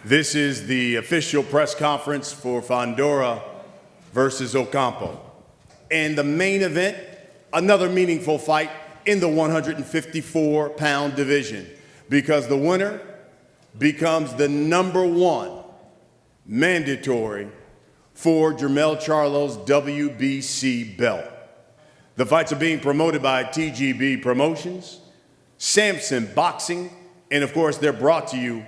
This is the official press conference for Fundora versus Ocampo. And the main event, another meaningful fight in the 154-pound division, because the winner becomes the #1 mandatory for Jermell Charlo's WBC belt. The fights are being promoted by TGB Promotions, Samson Boxing, and of course they're brought to you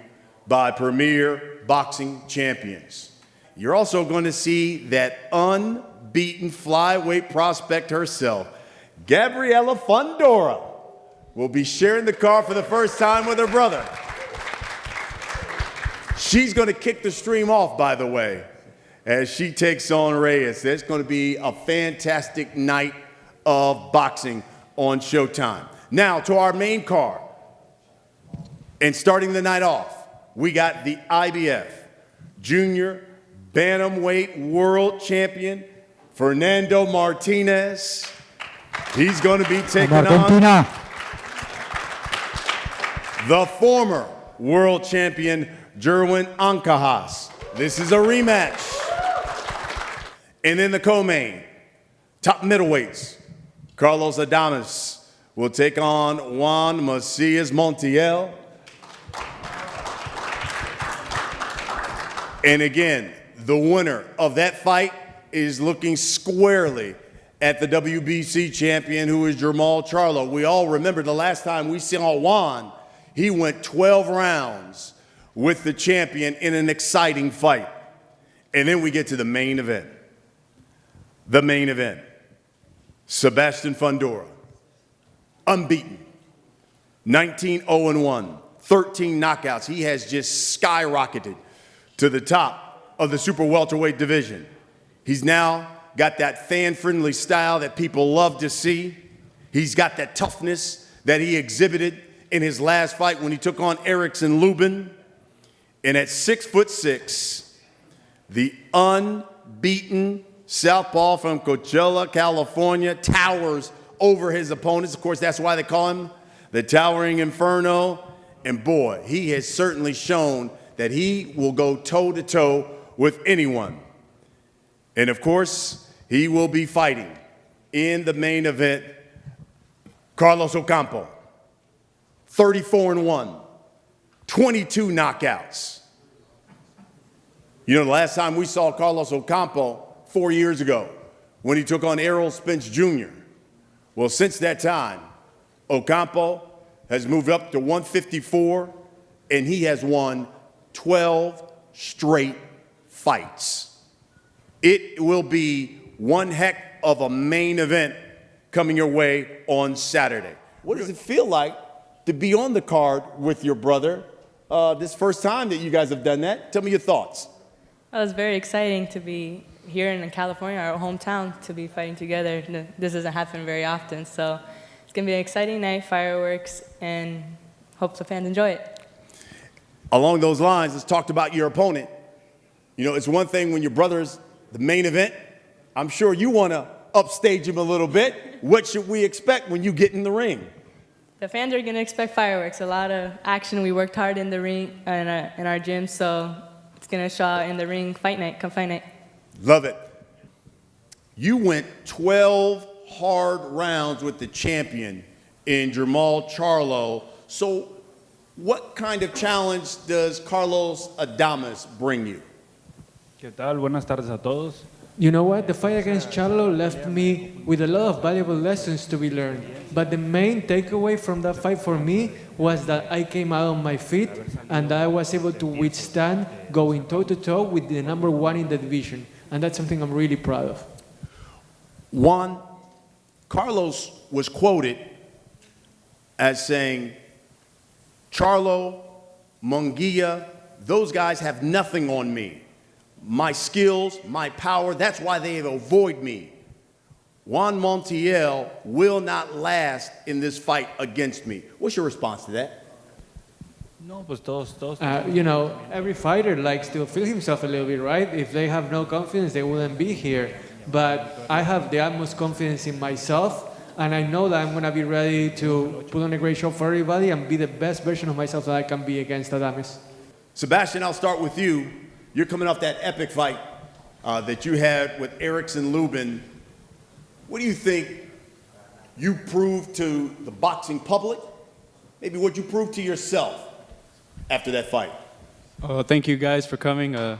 by Premier Boxing Champions. You're also going to see that unbeaten flyweight prospect herself, Gabriela Fundora, will be sharing the card for the first time with her brother. She's going to kick the stream off, by the way, as she takes on Reyes. There's going to be a fantastic night of boxing on Showtime. Now to our main card. And starting the night off, we got the IBF Junior Bantamweight World Champion, Fernando Martinez. He's going to be taking on the former world champion, Jerwin Ancajas. This is a rematch. And in the co-main, top middleweights, Carlos Adames will take on Juan Macias Montiel. And again, the winner of that fight is looking squarely at the WBC champion, who is Jermell Charlo. We all remember the last time we saw Juan, he went 12 rounds with the champion in an exciting fight. And then we get to the main event. The main event. Sebastian Fundora, unbeaten, 19-0-1, 13 knockouts. He has just skyrocketed to the top of the super welterweight division. He's now got that fan-friendly style that people love to see. He's got that toughness that he exhibited in his last fight when he took on Erickson Lubin. And at 6'6", the unbeaten southpaw from Coachella, California, towers over his opponents. Of course, that's why they call him the Towering Inferno. And boy, he has certainly shown that he will go toe-to-toe with anyone. And of course, he will be fighting in the main event, Carlos Ocampo, 34-1, 22 knockouts. You know, the last time we saw Carlos Ocampo 4 years ago when he took on Errol Spence Jr. Well, since that time, Ocampo has moved up to 154, and he has won 12 straight fights. It will be one heck of a main event coming your way on Saturday. What does it feel like to be on the card with your brother this first time that you guys have done that? Tell me your thoughts. Well, it's very exciting to be here in California, our hometown, to be fighting together. This doesn't happen very often, so it's going to be an exciting night, fireworks, and hope the fans enjoy it. Along those lines, let's talk about your opponent. You know, it's one thing when your brother's the main event. I'm sure you want to upstage him a little bit. What should we expect when you get in the ring? The fans are going to expect fireworks, a lot of action. We worked hard in the ring, in our gym, so it's going to show out in the ring fight night, come fight night. Love it. You went 12 hard rounds with the champion in Jermell Charlo. So what kind of challenge does Carlos Adames bring you? ¿Qué tal? Buenas tardes a todos. You know what? The fight against Charlo left me with a lot of valuable lessons to be learned. But the main takeaway from that fight for me was that I came out on my feet and I was able to withstand going toe-to-toe with the #1 in the division. And that's something I'm really proud of. Juan, Carlos was quoted as saying, Charlo, Munguia, those guys have nothing on me. My skills, my power, that's why they avoid me. Juan Montiel will not last in this fight against me. What's your response to that? No, pues todos. You know, every fighter likes to feel himself a little bit, right? If they have no confidence, they wouldn't be here. But I have the utmost confidence in myself, and I know that I'm going to be ready to put on a great show for everybody and be the best version of myself that I can be against Adames. Sebastian, I'll start with you. You're coming off that epic fight that you had with Eres and Lubin. What do you think you proved to the boxing public? Maybe what you proved to yourself after that fight? Oh, thank you guys for coming. I'm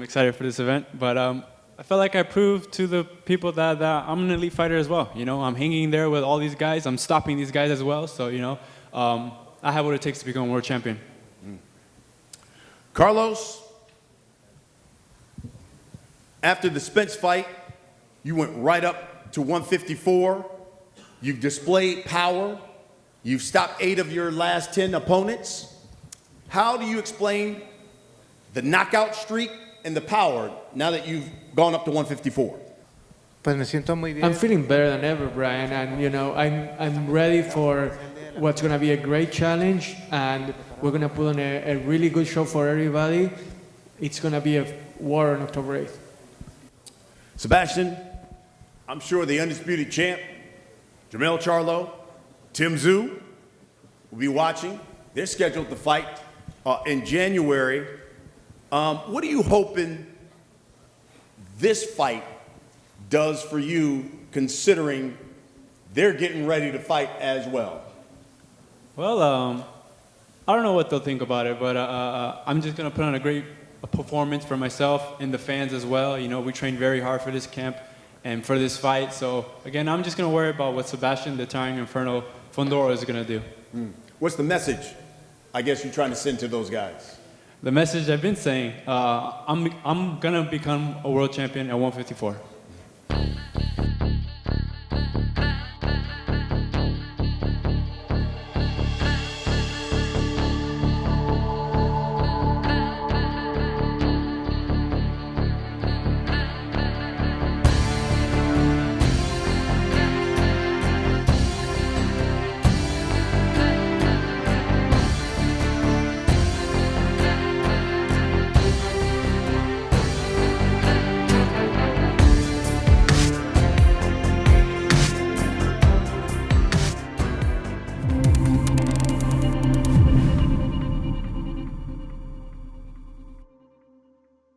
excited for this event, but I felt like I proved to the people that I'm an elite fighter as well. You know, I'm hanging there with all these guys. I'm stopping these guys as well. So, you know, I have what it takes to become a world champion. Carlos, after the Spence fight, you went right up to 154. You've displayed power. You've stopped 8 of your last 10 opponents. How do you explain the knockout streak and the power now that you've gone up to 154? Pues me siento muy bien. I'm feeling better than ever, Brian, and you know I'm ready for what's gonna be a great challenge, and we're gonna put on a really good show for everybody. It's gonna be a war on October 8th. Sebastian, I'm sure the undisputed champ, Jermell Charlo, Tim Tszyu, will be watching. They're scheduled to fight in January. What are you hoping this fight does for you, considering they're getting ready to fight as well? Well, I don't know what they'll think about it, but I'm just going to put on a great performance for myself and the fans as well. You know, we trained very hard for this camp and for this fight. So, again, I'm just going to worry about what Sebastian, the Towering Inferno Fundora, is going to do. What's the message, I guess, you're trying to send to those guys? The message I've been saying, I'm going to become a world champion at 154.